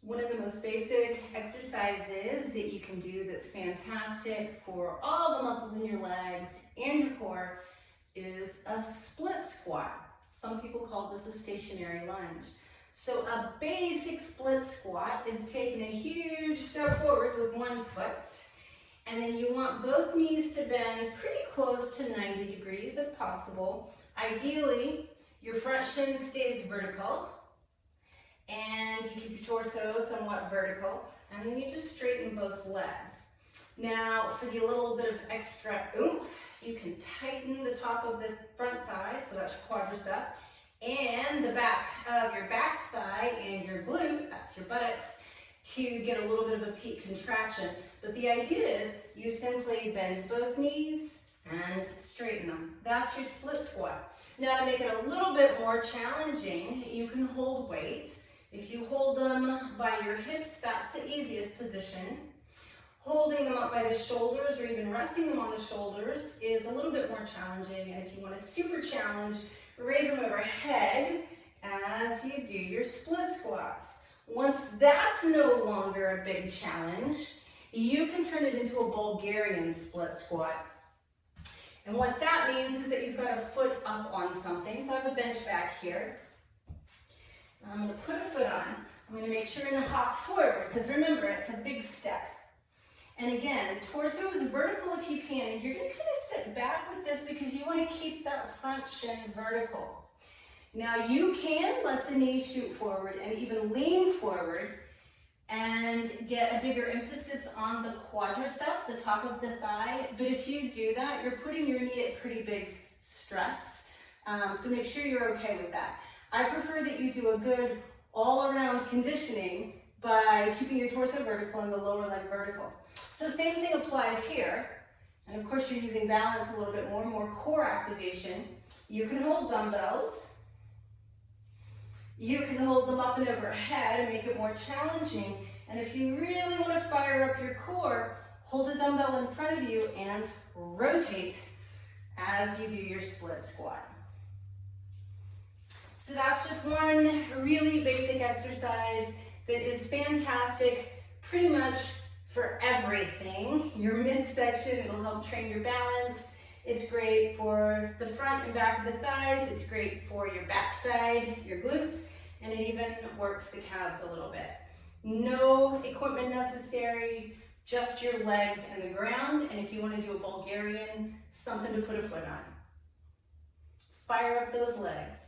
One of the most basic exercises that you can do that's fantastic for all the muscles in your legs and your core is a split squat. Some people call this a stationary lunge. So a basic split squat is taking a huge step forward with one foot, and then you want both knees to bend pretty close to 90 degrees if possible. Ideally, your front shin stays vertical, and you keep your torso somewhat vertical, and then you just straighten both legs. Now, for the little bit of extra oomph, you can tighten the top of the front thigh, so that's your quadricep, and the back of your back thigh and your glute, that's your buttocks, to get a little bit of a peak contraction. But the idea is you simply bend both knees and straighten them. That's your split squat. Now, to make it a little bit more challenging, you can hold weights. If you hold them by your hips, that's the easiest position. Holding them up by the shoulders or even resting them on the shoulders is a little bit more challenging. And if you want a super challenge, raise them overhead as you do your split squats. Once that's no longer a big challenge, you can turn it into a Bulgarian split squat. And what that means is that you've got a foot up on something. So I have a bench back here. I'm going to put a foot on. I'm going to make sure to hop forward, because remember, it's a big step. And again, torso is vertical if you can. And you're going to kind of sit back with this because you want to keep that front shin vertical. Now you can let the knees shoot forward and even lean forward and get a bigger emphasis on the quadricep, the top of the thigh. But if you do that, you're putting your knee at pretty big stress. So make sure you're okay with that. I prefer that you do a good all-around conditioning by keeping your torso vertical and the lower leg vertical. So same thing applies here. And of course, you're using balance a little bit more core activation. You can hold dumbbells. You can hold them up and overhead and make it more challenging. And if you really want to fire up your core, hold a dumbbell in front of you and rotate as you do your split squat. So that's just one really basic exercise that is fantastic pretty much for everything. Your midsection, it'll help train your balance. It's great for the front and back of the thighs. It's great for your backside, your glutes, and it even works the calves a little bit. No equipment necessary, just your legs and the ground. And if you want to do a Bulgarian, something to put a foot on. Fire up those legs.